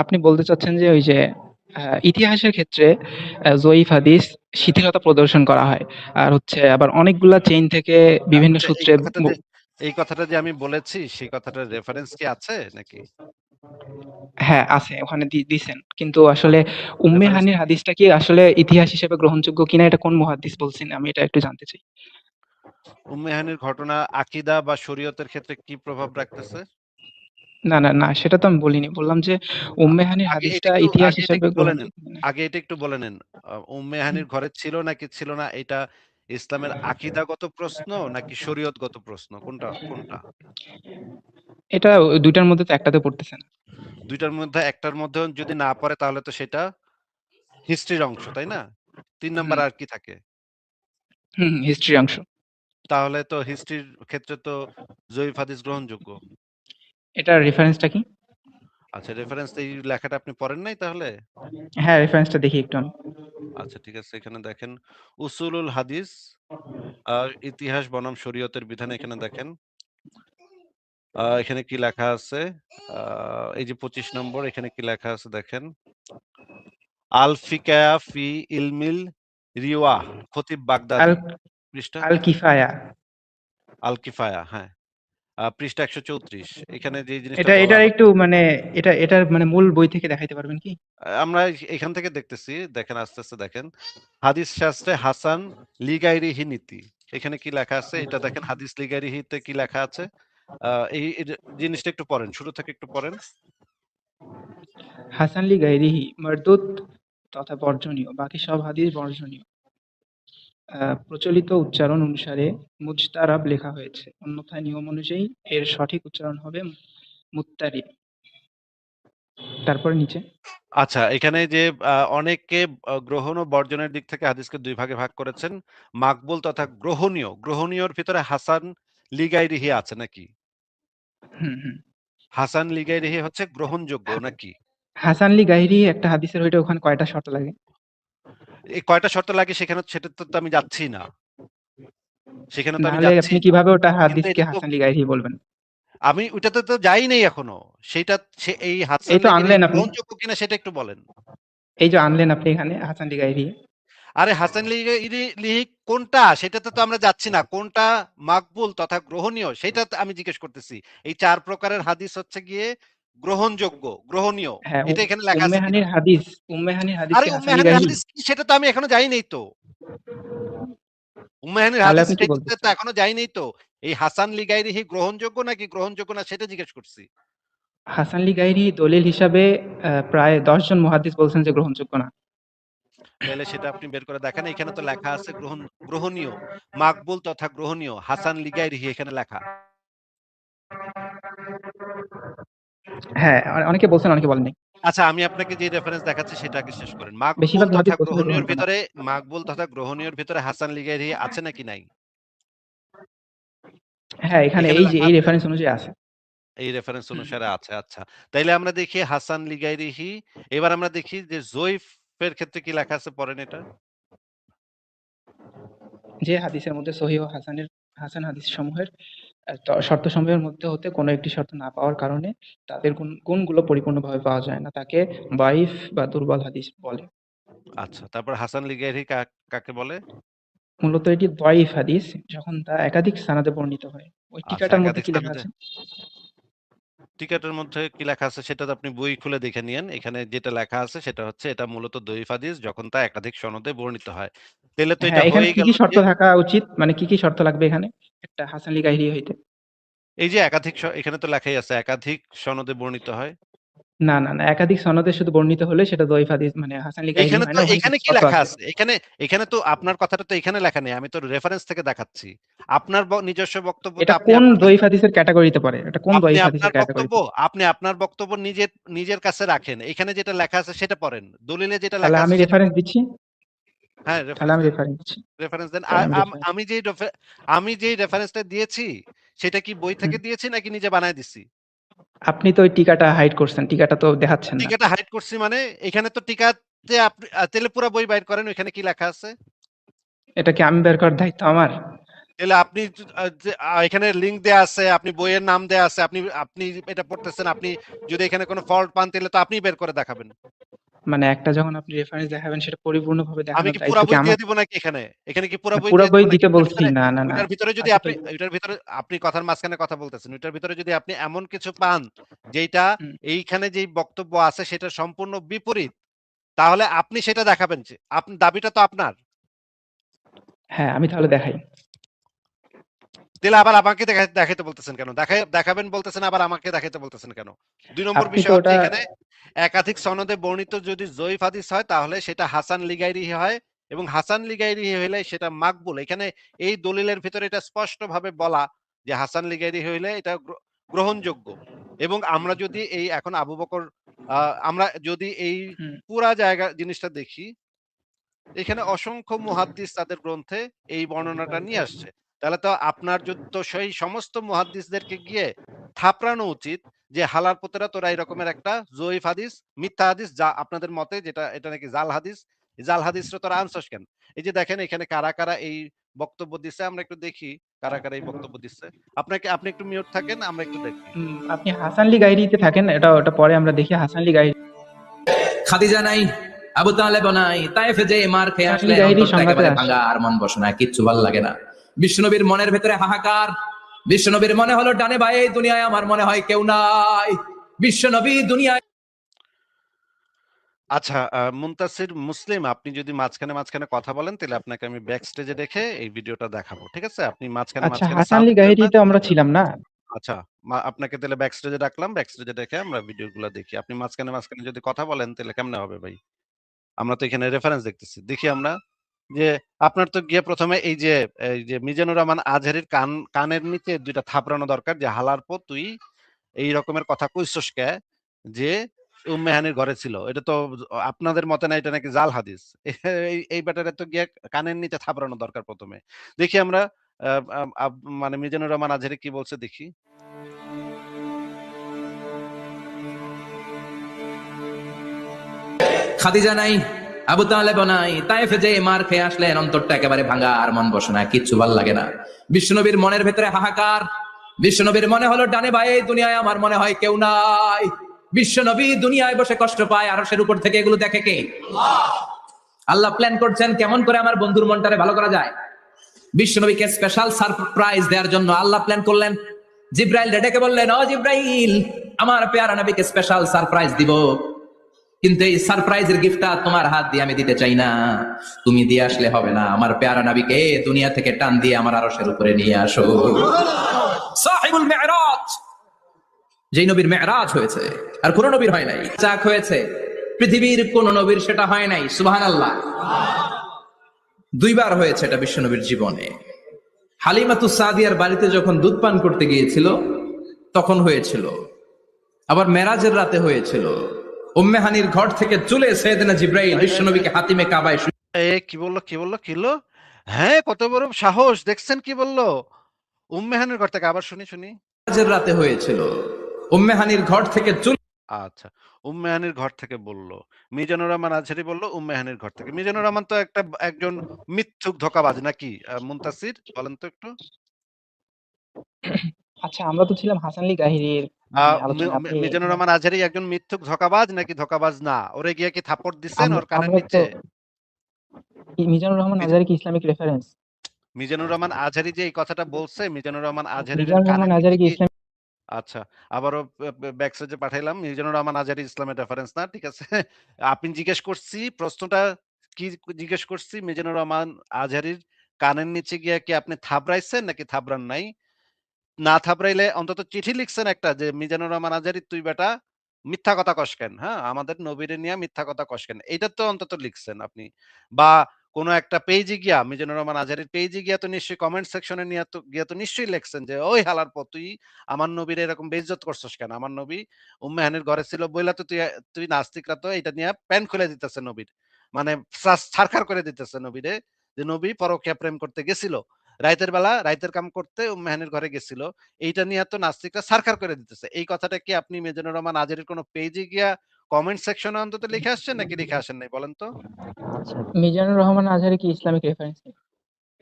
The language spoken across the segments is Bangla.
আপনি বলতে চাচ্ছেন যে ওই যে ইতিহাসের ক্ষেত্রে জয়ীফ হাদিস শিথিলতা প্রদর্শন করা হয়। আর হচ্ছে আবার অনেকগুলা চেইন থেকে বিভিন্ন আচ্ছা, সূত্রে এই কথাটা যে আমি বলেছি সেই কথাটার রেফারেন্স কি আছে নাকি? হ্যাঁ, আছে ওখানে দিছেন। কিন্তু আসলে উম্মে রেফারেন্স হানির হাদিসটা কি আসলে ইতিহাস হিসেবে গ্রহণযোগ্য কিনা এটা কোন মুহাদ্দিস বলছেন? আমি এটা একটু জানতে চাই। উম্মে হানির ঘটনা আকীদা বা শরীয়তের ক্ষেত্রে কি প্রভাব রাখতেছে? না, সেটা তো আমি বলিনি। বললাম যে উম্মে হানির হাদিসটা ইতিহাস আগে এটা হিসেবে একটু বলে নেন। গ্রহণযোগ্য কিনা। আগে এটা একটু বলে নেন। উম্মে হানির ঘরে ছিল নাকি ছিল না এটা ইসলামের আকীদাগত প্রশ্ন নাকি শরীয়তগত প্রশ্ন? কোনটা? এটা ২ টার মধ্যে তো একটাতে পড়তেছে না। ২ টার মধ্যে একটার মধ্যেও যদি না পড়ে তাহলে তো সেটা হিস্ট্রির অংশ, তাই না? ৩ নাম্বার হুম, আর কি থাকে? হুম, হিস্ট্রির অংশ। তাহলে তো হিস্ট্রির ক্ষেত্রে তো জয়ীফ হাদিস গ্রহণযোগ্য। এটার রেফারেন্সটা কি? আচ্ছা, রেফারেন্স এই লেখাটা আপনি পড়েন নাই তাহলে? হ্যাঁ, রেফারেন্সটা দেখি একটু আমি। আচ্ছা, ঠিক আছে। এখানে দেখেন উসুলুল হাদিস আ ইতিহাস বনাম শরীয়তের বিধান এখানে দেখেন। এখানে কি লেখা আছে? আ এই যে ২৫ নম্বর এখানে কি লেখা আছে দেখেন। আল ফিকায়া ফি ইলমিল রিওয়াহ খতিব আল বাগদাদি। পৃষ্ঠা আল কিফায়া। আল কিফায়া, হ্যাঁ। পৃষ্ঠা ১৩৪। এখানে যে জিনিসটা এটা বলা এটার হয় একটু মানে এটার মানে মূল বই থেকে দেখাইতে পারবেন কি? আমরা এখান থেকে দেখতেছি। দেখেন আস্তে দেখেন। হাদিস শাস্ত্রে হাসান লিগাইরিহি নীতি। এখানে কি লেখা আছে? এটা দেখেন হাদিস লিগাইরিহিতে কি লেখা আছে? আ এই জিনিসটা একটু পড়েন। শুরু থেকে একটু পড়েন। হাসান লি গায়রিহি মারদুদ তথা বর্জনীয়। বাকি সব হাদিস বর্জনীয়। প্রচলিত উচ্চারণ অনুসারে মুজতারাব লেখা হয়েছে। অন্যথায় নিয়ম অনুযায়ী এর সঠিক উচ্চারণ হবে মুত্তারিব। তারপরে নিচে আচ্ছা, এখানে যে অনেকে গ্রহণ ও বর্জনের দিক থেকে হাদিসকে ২ ভাগে ভাগ করেছেন। মাকবুল তথা গ্রহণীয়। গ্রহণীয়র ভিতরে হাসান লিগাইরিহি আছে নাকি? হুম। হাসান লিগাইরিহি হচ্ছে গ্রহণযোগ্য নাকি? হাসান লি গায়রিহি একটা হাদিসের হইতে ওখানে কয়টা শর্ত লাগে? এই কয়টা শর্ত লাগে সেটাতে তো আমি যাচ্ছি না। সেখানে তো আমি নাহলে আপনি যাচ্ছিই না। কিভাবে ওটা কিন্তু হাদিসকে এটা তো হাসান লি গায়রিহি বলবেন? আমি ওইটাতে তো যাই নাই এখনো। সেইটা এই হাসান এই তো লেগের আনলেন আপনি। গ্রহণযোগ্য কিনা সেটা একটু বলেন। এই যে আনলেন আপনি এখানে হাসান লি গায়রিহি। আরে হাসান লিগ কোনটা? সেটাতে তো আমরা যাচ্ছি না। কোনটা মাকবুল তথা গ্রহণীয় সেটা তো আমি জিজ্ঞেস করতেছি। এই ৪ প্রকারের হাদিস হচ্ছে গিয়ে গ্রহণযোগ্য, গ্রহণীয়। হ্যাঁ, এটা এখানে লেখা উম্মে আছে কিনা? হানির হাদিস, উম্মে হানির হাদিস আরে কি হাসান লি উম্মেহানের গায়রিহি? হাদিস কি সেটা তো আমি এখনো যাই নাই তো। উম্মেহানের তাহলে হাদিস আপনি কি স্টেজে তো বলতেছেন? এখনো যাই নাই তো। এই হাসান লিগাইরিহি গ্রহণযোগ্য নাকি গ্রহণযোগ্য না সেটা জিজ্ঞেস করছি। হাসান লি গায়রিহি দলিল হিসাবে প্রায় ১০ জন মুহাদ্দিস বলছেন যে গ্রহণযোগ্য না। তাইলে সেটা আপনি বের করে দেখেন। এখানে তো লেখা আছে গ্রহণীয়, মাকবুল তথা গ্রহণীয়, হাসান লিগাইরিহি এখানে লেখা। হ্যাঁ, অনেকে বলছেন, অনেকে বলেন নাই। আচ্ছা, আমি আপনাকে যে রেফারেন্স দেখাচ্ছি সেটা আগে শেষ করেন। বেশিরভাগ মুহাদ্দিস বলছেন যে গ্রহণযোগ্য না। মাকবুল তথা গ্রহণীয়র ভিতরে হাসান লিগাইরিহি আছে নাকি নাই? হ্যাঁ, এখানে এখানে এই যে লেখা এই আছে? রেফারেন্স অনুযায়ী আছে। এই রেফারেন্স হুম। অনুসারে আছে। আচ্ছা। তাইলে আমরা দেখি হাসান লিগাইরিহি। এবার আমরা দেখি যে জয়ীফের ক্ষেত্রে কি লেখা আছে পড়েন এটা। যে হাদিসের মধ্যে সহিহ ও হাসান হাদিস সমূহের শর্তসমূহের মধ্যে হতে কোনো একটি শর্ত না পাওয়ার কারণে তাদের গুণগুলো পরিপূর্ণভাবে পাওয়া যায় না। তাকে দাঈফ বা দুর্বল হাদিস বলে। আচ্ছা, তারপর হাসান লিগাইরিহি কাকে বলে? মূলত এটি দাঈফ হাদিস যখন তা একাধিক সানাদে বর্ণিত হয়। ওই আচ্ছা, টিকাটার মধ্যে একাধিক কি লেখা সনদে আছে? টিকেটের মধ্যে কি লেখা আছে সেটা তো আপনি বই খুলে দেখে নিয়েন। এখানে যেটা লেখা আছে সেটা হচ্ছে এটা মূলত দঈফ হাদিস যখন তা একাধিক সনদে বর্ণিত হয়। তাইলে তো এটা হ্যাঁ, এখানে হয়েই কি, গেল কি শর্ত যে থাকা উচিত? মানে কি, কি শর্ত লাগবে এখানে? একটা হাসান লি গায়রিহি হইতে? এই যে একাধিক এখানে তো লেখাই আছে একাধিক সনদে বর্ণিত হয়। না, একাধিক সনদে শুধু বর্ণিত হলে সেটা দাঈফ হাদিস মানে হাসান লি গায়রিহি এইখানে হয় তো না। ওখানে এখানে কিছু কি শর্ত লেখা আছে। আছে? এখানে তো আপনার কথাটা তো এখানে লেখা নেই। আমি তো রেফারেন্স থেকে দেখাচ্ছি। আপনার নিজস্ব বক্তব্যতে এটা আপনি কোন আপনার কাছে দাঈফ হাদিসের ক্যাটেগরিতে পড়ে? এটা কোন আপনি দাঈফ আপনার হাদিসের বক্তব্য ক্যাটেগরিতে? আপনি আপনার বক্তব্য নিজের কাছে রাখেন। এখানে যেটা লেখা আছে সেটা পড়েন। দলিলে যেটা তাহলে লেখা আছে আমি সেটা রেফারেন্স পড়েন। দিচ্ছি। হ্যাঁ, তাহলে রেফারেন্স আমি দেন। রেফারেন্স দিচ্ছি। রেফারেন্স দেন। তাহলে আমি রেফারেন্স আমি যেই রেফারেন্সটা দিয়েছি সেটা কি বই হুম। থেকে দিয়েছি নাকি নিজে বানায় দিছি? আপনি তো ওই টিকাটা হাইড করছেন। টিকাটা তো দেখাচ্ছেন না। টিকাটা হাইড করছি মানে এখানে তো টিকাতে আপনি তাইলে পুরা বই বাইর করেন ওইখানে কি লেখা আছে? এটা কি আমি বের করার দায়িত্ব আমার? তাহলে আপনি এখানে লিংক দেয়া আছে, আপনি বইয়ের নাম দেয়া আছে, আপনি আপনি এটা পড়তেছেন, আপনি যদি এখানে কোনো ফল্ট পান তাহলে তো আপনি বের করে দেখাবেন। মানে একটা যখন আপনি রেফারেন্স দেখাবেন সেটা পরিপূর্ণভাবে আমি দেখানোর কি পুরা দায়িত্ব কি বই আমার? দিয়ে দিব নাকি এখানে? এখানে কি পুরা না, বই পুরা দিয়ে দিব বই নাকি? দিতে বলছি না, না, না। ওইটার ভিতরে যদি আচ্ছা আপনি, ঠিক আছে। ওইটার ভিতরে আপনি কথার মাঝখানে কথা বলতেছেন। ওইটার ভিতরে যদি আপনি এমন কিছু পান যেইটা হুম, এইখানে যেই বক্তব্য আছে সেটা সম্পূর্ণ বিপরীত, তাহলে আপনি সেটা দেখাবেন। যে দাবিটা তো আপনার। হ্যাঁ, আমি তাহলে দেখাই। তাহলে আবার আমাকে দেখাইতে বলতেছেন কেন? দেখাবেন বলতেছেন, আবার আমাকে দেখাইতে বলতেছেন কেন? ২ নম্বর আপনি তো বিষয় হচ্ছে ওটা এখানে একাধিক সনদে বর্ণিত যদি জয়ীফ হাদিস হয় তাহলে সেটা হাসান লিগাইরিহি হয়, এবং হাসান লিগাইরিহি হইলে সেটা মাকবুল। এখানে এই দলিলের ভিতরে এটা স্পষ্টভাবে বলা যে হাসান লিগাইরিহি হইলে এটা গ্রহণযোগ্য। এবং আমরা যদি এই এখন আবু বকর আমরা যদি এই হুম, পুরা জায়গা জিনিসটা দেখি, এখানে অসংখ্য মুহাদ্দিস তাদের গ্রন্থে এই বর্ণনাটা নিয়ে আসছে। তাহলে তো আপনার তো সেই সমস্ত মুহাদ্দিসদেরকে গিয়ে থাপড়ানো উচিত যে হালাল পুতেরা তোরা এরকমের একটা জয়ীফ হাদিস, মিথ্যা হাদিস, যা আপনাদের মতে যেটা এটা নাকি জাল হাদিস, এই জাল হাদিসটা তোরা আনছস কেন? এই যে দেখেন এখানে কারা, কারা এই বক্তব্য দিচ্ছে, আমরা একটু দেখি কারা, কারা এই বক্তব্য দিচ্ছে। আপনি একটু মিউট থাকেন, আমরা একটু দেখি। আপনি হাসানলি গাইরিতে থাকেন, ওটা পরে আমরা দেখি হাসানলি গাইরি। খাদিজা নাই, আবু তালেব নাই, তাইফে যে মার খেয়ে হাসানলি আসলেন গাইরি অন্তরটা সংঘাতে একেবারে আসছে। ভাঙা, আর মন বসে না, কিচ্ছু ভাল লাগে না। বিশ্বনবীর মনের ভেতরে হাহাকার। বিশ্বনবীর মনে হলো ডানে ভাই এই দুনিয়ায় আমার মনে হয় কেউ নাই। বিশ্বনবী দুনিয়ায়। আচ্ছা, মুনতাসির মুসলিম, আপনি যদি মাঝখানে, মাঝখানে কথা বলেন তাহলে আপনাকে আমি ব্যাক স্টেজে রেখে এই ভিডিওটা দেখাবো। ঠিক আছে? আপনি মাঝখানে, আচ্ছা, মাঝখানে চাপ হাসানলি দিবেন না। গাইরিতে আমরা ছিলাম না। আচ্ছা, আপনাকে তাহলে ব্যাক স্টেজে ডাকলাম। ব্যাক স্টেজে রেখে আমরা ভিডিওগুলা দেখি। আপনি মাঝখানে, মাঝখানে যদি কথা বলেন তাহলে কেমনে হবে ভাই? আমরা তো এখানে রেফারেন্স দেখতেছি। দেখি আমরা যে আপনার তো গিয়ে ১ম এ এই যে মিজানুর রহমান আজহারীর কানের নিচে ২ টা থাপড়ানো দরকার যে, "হালার পর তুই এই রকমের কথা কইছস কে? যে উম্মে হানির ঘরে ছিল। এটা তো আপনাদের মতে না, এটা নাকি জাল হাদিস।" এই ব্যাটারে তো গিয়ে কানের নিচে থাপড়ানো দরকার ১ম এ। দেখি আমরা আ আ আব মানে মিজানুর রহমান আজহারী কি বলছে দেখি। খাদিজা নাই, আবু তালেব নাই, তাইফে যে মার খেয়ে আসলেন অন্তরটা একেবারে ভাঙা, আর মন বসে না, কিচ্ছু ভাল লাগে না। বিশ্বনবীর মনের ভেতরে হাহাকার। বিশ্বনবীর মনে হলো ডানে ভাই এই দুনিয়ায় আমার মনে হয় কেউ নাই। বিশ্বনবী দুনিয়ায় বসে কষ্ট পায়, আরশের উপর থেকে এগুলো দেখে কে? আল্লাহ প্ল্যান করছেন কেমন করে আমার বন্ধুর মনটারে ভালো করা যায়। বিশ্বনবীকে স্পেশাল সারপ্রাইজ দেওয়ার জন্য আল্লাহ প্ল্যান করলেন। জিব্রাইল ডেকে বললেন, ও জিব্রাইল, আমার পেয়ারা নবীকে স্পেশাল সারপ্রাইজ দিব, কিন্তু এই সারপ্রাইজের গিফটটা তোমার হাত দিয়ে আমি দিতে চাই না। তুমি দিয়ে আসলে হবে না, আমার পেয়ারা নবীকে দুনিয়া থেকে টান দিয়ে আমার আরশের উপরে নিয়ে আসো। সাহিবুল মেরাজ, যেই নবীর মেরাজ হয়েছে আর কোন নবীর হয় নাই। চাক হয়েছে পৃথিবীর কোন নবীর সেটা হয় নাই। সুবহানাল্লাহ। দুইবার হয়েছে এটা বিশ্বনবীর জীবনে। হালিমাতুস সাদিয়ার বাড়িতে যখন দুধ পান করতে গিয়েছিল তখন হয়েছিল, আবার মেরাজের রাতে হয়েছিল। উম্মে হানির ঘর থেকে চলে সাইয়েদনা জিব্রাইল এই, এই, বিশ্বনবীকে হাতিমে কাবায় কি বলল, কি বলল, কি হলো? হ্যাঁ, কত বড় সাহস দেখছেন কি বলল? উম্মে হানির ঘর থেকে, আবার শুনি, শুনি। মেরাজের রাতে হয়েছিল। উম্মে হানির ঘর থেকে চলে আচ্ছা। উম্মে হানির ঘর থেকে বলল। মিজানুর রহমান আজহারী বলল উম্মে হানির ঘর থেকে। মিজানুর রহমান তো একজন মিথ্যুক ধোঁকাবাজ নাকি? মুনতাসির বলেন তো একটু? আচ্ছা, আমরা তো ছিলাম হাসানলি গাহিরির আ মি আলোচনা। মি আপনি মিজানুর এখানে রহমান আজহারী একজন মিথ্যুক ধোঁকাবাজ নাকি ধোঁকাবাজ না? ওরে গিয়ে কি থাপ্পড় দিছেন আমরা ওর কানের আমরা তো নিচে? মিজানুর রহমান মিজ আজহারি কি ইসলামিক রেফারেন্স? মিজানুর রহমান আজহারী যে এই কথাটা বলছে, মিজানুর রহমান আজহারীর মিজানুর রহমান কানের নিচে আজহারি কি কি? ইসলামিক? আচ্ছা, আবারও ব্যাকস্টেজে পাঠাইলাম। মিজানুর রহমান আজহারী ইসলামের রেফারেন্স না। ঠিক আছে? আপনি জিজ্ঞেস করছি, প্রশ্নটা কি জিজ্ঞেস করছি? মিজানুর রহমান আজহারীর কানের নিচে গিয়ে কি আপনি থাবড়াইছেন নাকি থাবড়ান নাই? না থাবড়াইলে অন্তত চিঠি লিখছেন একটা যে, "মিজানুর রহমান আজহারী তুই বেটা মিথ্যা কথা কস কেন? হ্যাঁ? আমাদের নবীরে নিয়া মিথ্যা কথা কস কেন?" এইটা তো অন্তত লিখছেন আপনি। বা কোন একটা পেইজে গিয়া, মিজানুর রহমান আজহারীর পেইজে গিয়া তো নিশ্চয়ই কমেন্ট সেকশনে গিয়া তো নিশ্চয়ই লিখছেন যে, "ওই হালার পর তুই আমার নবীরে এরকম বেইজ্জত করছস কেন? আমার নবী উম্মে হানির ঘরে ছিল বইলা তো তুই নাস্তিকরা তো এটা নিয়া প্যান্ট খুলে দিতেছে নবীর। মানে ছারখার করে দিতেছে নবীরে, যে নবী পরকীয়া প্রেম করতে গেছিল। রাইতের বেলা রাইতের কাম করতে উম্মে হানির ঘরে গেছিল। এইটা নিয়ে তো নাস্তিকরা ছারখার করে দিতেছে। এই কথাটা কি আপনি মিজানুর রহমান আজহারীর কোন পেইজে গিয়া কমেন্ট সেকশনে অন্তত লিখে আসছেন নাকি লিখে আসেন নাই বলেন তো? আচ্ছা, মিজানুর রহমান আজহারি কি ইসলামিক রেফারেন্স?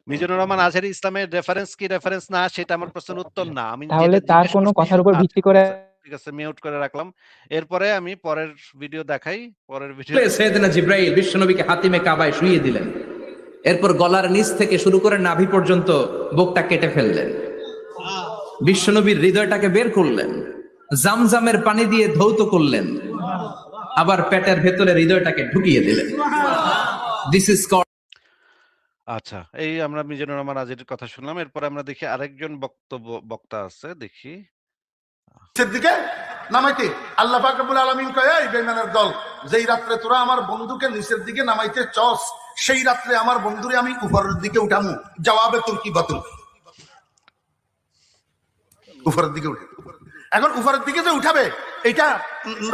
মিজানুর রহমান আজহারী ইসলামের রেফারেন্স কি রেফারেন্স না সেটা আমার প্রশ্নের উত্তর না। আমি তাহলে যেটা তার জিজ্ঞেস কোনো করছি কথার উপর আচ্ছা ভিত্তি ঠিক করে আছে, ঠিক আছে মিউট করে রাখলাম। এরপরে আমি পরের ভিডিও দেখাই। পরের ভিডিও সৈয়দনা জিব্রাইল বিশ্বনবীকে হাতিমে কাবায় শুইয়ে দিলেন। এরপর গলার নিচ থেকে শুরু করে নাভি পর্যন্ত বুকটা কেটে ফেললেন, বিশ্বনবীর হৃদয়টাকে বের করলেন, জামজামের পানি দিয়ে ধৌত করলেন, আবার পেটের ভেতরে হৃদয়টাকে ঢুকিয়ে দিলেন। দিস ইজ আচ্ছা, এই আমরা মিজানুর রহমান আজহারীর কথা শুনলাম। এরপরে আমরা দেখি আরেকজন বক্তা আছে, দেখি। নিচের দিকে নামাইতে আল্লাহ পাক রব্বুল আলামিন কয়, এই বেঈমানের দল, যেই রাত্রে তোরা আমার বন্ধুকে নিচের দিকে নামাইতে চস, সেই রাত্রে আমার বন্ধুরে আমি উপরের দিকে উঠামু। জবাবে তোর কি বাতুল? উপরের দিকে উঠে। এখন উপরের দিকে যে উঠাবে এটা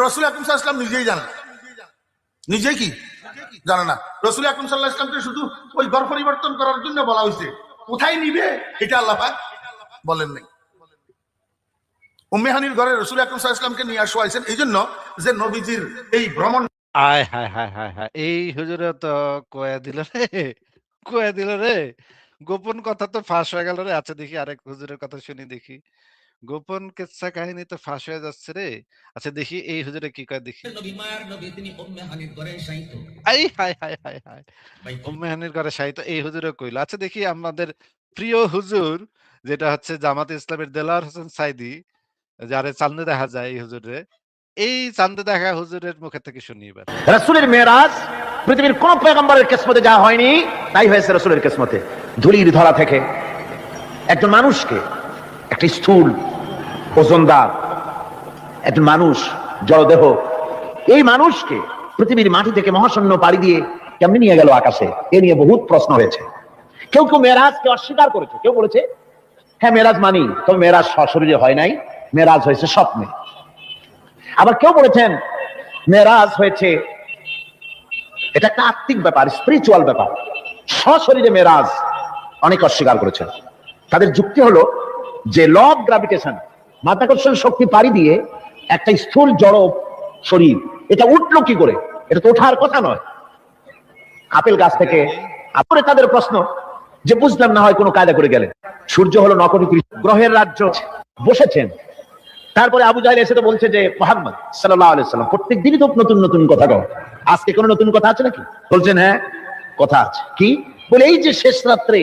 রাসূল আকরাম সাল্লাল্লাহু আলাইহি ওয়াসাল্লাম নিজেই জানে, নিজেই কি জানে না। রাসূল আকরাম সাল্লাল্লাহু আলাইহি ওয়াসাল্লামকে শুধু ওই ঘর পরিবর্তন করার জন্য বলা হয়েছে, কোথায় নিবে এটা আল্লাহ পাক বলেন নাই। উম্মে হানির ঘরে রাসূল আকরাম সাল্লাল্লাহু আলাইহি ওয়াসাল্লামকে নিয়ে আসা হয়েছে এই জন্য যে নবীজির এই ভ্রমণ আয় হায় হায় হায় হায়, এই হুজুরে তো কয়া দিল রে, কয়া দিল রে। গোপন কথা তো ফাঁস হয়ে গেল রে। আচ্ছা দেখি আরেক হুজুরের কথা শুনি দেখি। গোপন কিচ্সা কাহিনী তো ফাঁস হয়ে যাচ্ছে রে। আচ্ছা দেখি এই হুজুরে কি কয় দেখি। নবী মায়ার নবী তিনি উম্মে হানির ঘরে শায়িত। আই হায় হায় হায় হায়, উম্মে হানির ঘরে শায়িত এই হুজুরে কইলো। আচ্ছা দেখি আমাদের প্রিয় হুজুর যেটা হচ্ছে জামাতে ইসলামের দেলাওয়ার হোসেন সাইদী, যারে চান্দে দেখা যায় এই হুজুরে, এই চান্দে দেখা হুজুরের মুখে থেকে শুনি এবার। রাসূলের মেরাজ পৃথিবীর কোন পয়গম্বরের কিসমতে যা হয়নি তাই হয়েছে রাসূলের কিসমতে। ধুলির ধরা থেকে একজন মানুষকে, একটা স্থূল ওজনদার একজন মানুষ, জড়দেহ, এই মানুষকে পৃথিবীর মাটি থেকে মহাশূন্য পাড়ি দিয়ে কেমনি নিয়ে গেল আকাশে, এ নিয়ে বহুত প্রশ্ন হয়েছে। কেউ কেউ মেরাজকে অস্বীকার করেছে, কেউ বলেছে হ্যাঁ মেরাজ মানি, তবে মেরাজ সশরীরে হয় নাই, মেরাজ হয়েছে স্বপ্নে। আবার কেউ বলেছেন মেরাজ হয়েছে এটা একটা আত্মিক ব্যাপার, স্পিরিচুয়াল ব্যাপার, সশরীরে মেরাজ অনেক অস্বীকার করেছেন। তাদের যুক্তি হলো যে ল অফ গ্রাভিটেশন, মাধ্যাকর্ষণ শক্তি পাড়ি দিয়ে একটা স্থূল জড় শরীর এটা উঠলো কি করে, এটা তো ওঠার কথা নয় আপেল গাছ থেকে। আপরে তাদের প্রশ্ন যে বুঝলাম না হয় কোনো কায়দা করে গেলেন। সূর্য হলো নকটি গ্রহের রাজ্য, বসেছেন। তারপরে আবু জাহেল এসে তো বলছে যে মুহাম্মদ সাল্লাল্লাহু আলাইহি সাল্লাম প্রত্যেক দিনই তো নতুন নতুন কথা কও, আজকে কোনো নতুন কথা আছে নাকি? বলছেন হ্যাঁ কথা আছে। কি বলে? এই যে শেষ রাত্রে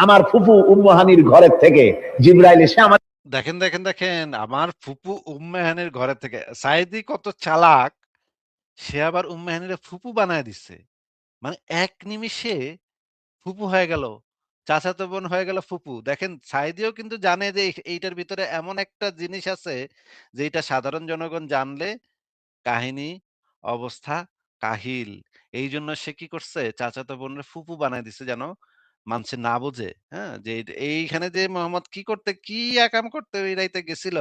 আমার ফুফু উম্মে হানির ঘরের থেকে জিবরাইল এসে আমার দেখেন দেখেন দেখেন, আমার ফুপু উম্মে হানির ঘরে থেকে। সাইদি কত চালাক, সে আবার উম্মে হানিরে ফুপু বানায় দিচ্ছে। মানে এক নিমিষে ফুপু হয়ে গেল, চাচাতো বোন হয়ে গেল ফুপু। দেখেন সাইদিও কিন্তু জানে যে এইটার ভিতরে এমন একটা জিনিস আছে যেটা সাধারণ জনগণ জানলে কাহিনী অবস্থা কাহিল। এই জন্য সে কি করছে, চাচাতো বোনের ফুপু বানায় দিছে যেন মানুষে না বোঝে। হ্যাঁ, যে এইখানে যে মোহাম্মদ কি করতে কি একাম করতে ওই রাইতে গেছিল,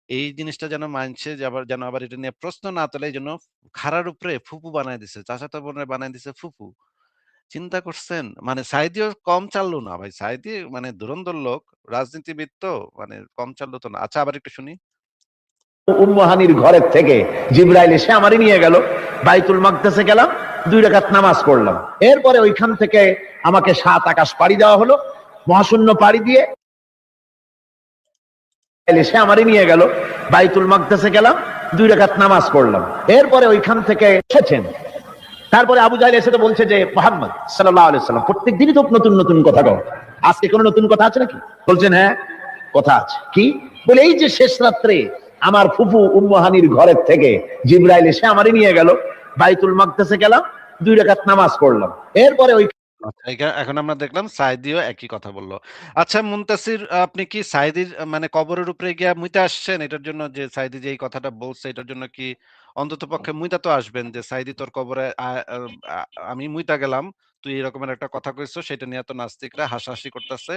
এই জিনিসটা যেন মানছে যে আবার যেন আবার এটা নিয়ে প্রশ্ন না তোলে, এই জন্য খাড়ার উপরে ফুপু বানায় দিছে, চাচাতো বোনের বানায় দিছে ফুপু। চিন্তা করছেন? মানে সাঈদীও কম চাললো না ভাই। সাঈদী মানে ধুরন্ধর লোক, রাজনীতিবিদ তো, মানে কম চাললো তো না। আচ্ছা আবার একটু শুনি। উম্মে হানির ঘরের থেকে জিবরাইল এসে আমারই নিয়ে গেল, বাইতুল মাকদাসে গেলাম, 2 রাকাত নামাজ পড়লাম। এরপরে ওইখান থেকে আমাকে 7 আকাশ পাড়ি দেওয়া হলো, মহাশূন্য পাড়ি দিয়ে এসে আমারই নিয়ে গেল, বাইতুল মাকদাসে গেলাম, 2 রাকাত নামাজ পড়লাম। এরপরে ওইখান থেকে এসেছেন। তারপরে আবু জাহেল এসে তো বলছে যে মুহাম্মদ সাল্লাল্লাহু আলাইহি সাল্লাম প্রত্যেক দিনই তো নতুন নতুন কথা কও, আজকে কোনো নতুন কথা আছে নাকি? বলছেন হ্যাঁ কথা আছে। কি বলে? এই যে শেষ রাত্রে আমার ফুফু উম্মে হানির ঘরের থেকে জিবরাইল এসে আমারই নিয়ে গেল, বাইতুল মাকদাসে গেলাম, 2 রাকাত নামাজ পড়লাম। এরপরে ওই আচ্ছা, এখন আমরা দেখলাম সাঈদীও একই কথা বলল। আচ্ছা মুনতাসির, আপনি কি সাঈদীর মানে কবরের উপরে গিয়া মুইতে আসছেন? এটার জন্য যে সাঈদী যে এই কথাটা বলছে এটার জন্য কি অন্ততপক্ষে মুইতা তো আসবেন যে সাঈদী তোর কবরে আমি মুইতা গেলাম, তুই এই রকমের একটা কথা কইছো, সেটা নিয়ে তো নাস্তিকরা হাসাহাসি করতেছে,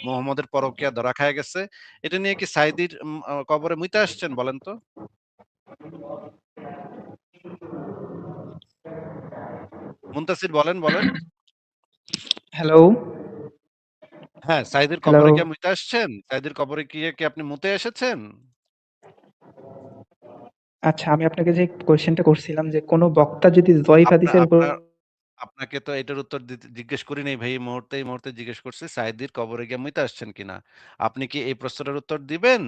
মুহাম্মদের পরকীয়া ধরা খায় গেছে। এটা নিয়ে কি সাঈদীর কবরে মুইতে আসছেন বলেন তো? মুনতাসির বলেন বলেন। হ্যালো, হ্যাঁ, সাঈদীর হ্যালো। কবরে গিয়ে মুইতে আসছেন? সাঈদীর কবরে গিয়ে কি আপনি মুতে এসেছেন? আচ্ছা, আমি আপনাকে যে কোয়েশ্চেনটা করছিলাম যে কোন বক্তা যদি জয়ীফ আপনা হাদিসের উপর আপনার আপনাকে তো এটার উত্তর জিজ্ঞেস করি নাই ভাই, এই মুহূর্তে জিজ্ঞেস করছি সাঈদীর কবরে গিয়ে মুইতে আসছেন কিনা। আপনি কি এই প্রশ্নটার উত্তর দিবেন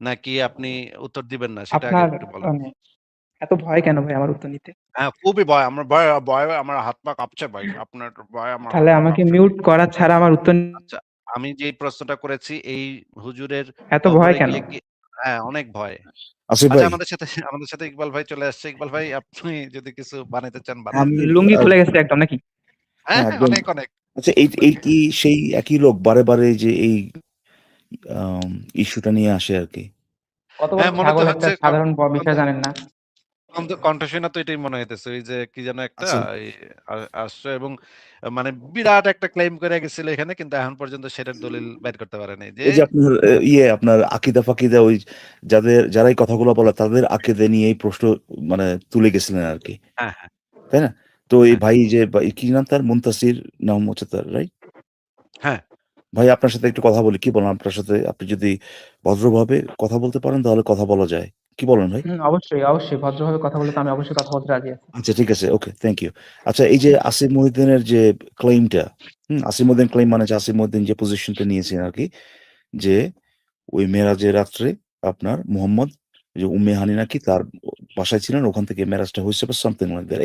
নাকি আপনি উত্তর দিবেন না সেটা আগে আপনার একটু বলেন। মানে এত ভয় কেন ভাই আমার উত্তর নিতে? হ্যাঁ, খুবই ভয়। আমার ভয়ে আমার হাত পা কাঁপছে ভাই। আপনার ভয়ে আমার হাত তাহলে পা আমাকে কাঁপছে। মিউট করা ছাড়া আমার উত্তর আচ্ছা, আমি যেই প্রশ্নটা করেছি এই হুজুরের এত ভয় কবরে কেন? গিয়ে কি হ্যাঁ, অনেক ভয়। আসিফ আচ্ছা ভাই, আমাদের সাথে ইকবাল ভাই চলে আসছে। ইকবাল ভাই আপনি যদি কিছু বানাইতে চান বানান। আমি লুঙ্গি খুলে গেছে একদম নাকি? হ্যাঁ, হ্যাঁ, একদম। অনেক, অনেক। আচ্ছা, এই এই কি সেই একই লোক বারে বারে যে এই ইস্যুটা নিয়ে আসে আর কি? কত বড় হ্যাঁ, মনে তো ছাগল, একটা হচ্ছে সাধারণ বিষয় জানেন না? কণ্ঠ শুনে তো এটাই মনে হইতেছে। ওই যে কি যেন একটা আচ্ছা, এই আসছে এবং মানে বিরাট একটা ক্লেইম করে গেছিল এখানে, কিন্তু এখন পর্যন্ত সেটার দলিল বের করতে পারে নাই। যে এই যে আপনার আপনার আকিদা ফাকিদা ওই যারা এই কথাগুলো বলে তাদের আকিদা নিয়ে এই প্রশ্ন মানে তুলে গেছিলেন আর কি, হ্যাঁ, হ্যাঁ, তাই না? তো এই হ্যাঁ, ভাই যে কি নাম তার, মুনতাসির নাম হচ্ছে তার, রাইট? হ্যাঁ। ভাই আপনার সাথে একটু কথা বলি, কি বলেন? আপনার সাথে আপনি যদি ভদ্রভাবে কথা বলতে পারেন তাহলে কথা বলা যায়, কি বলেন ভাই? অবশ্যই, অবশ্যই ভদ্রভাবে কথা বলে তো আমি অবশ্যই কথা বলতে রাজি আছি। আচ্ছা, ঠিক আছে, ওকে, থ্যাংক ইউ। আচ্ছা, এই যে আসিফ মহিউদ্দিনের যে ক্লেইমটা, আসিফ মহিউদ্দিন ক্লেইম মানে হচ্ছে আসিফ মহিউদ্দিন যে পজিশনটা নিয়েছেন আর কি, যে ওই মেরাজের রাত্রে আপনার মুহাম্মদ যে উম্মে হানি নাকি তার বাসায় ছিলেন, ওখান থেকে মেরাজটা হয়েছে বা সামথিং লাইক দ্যাট।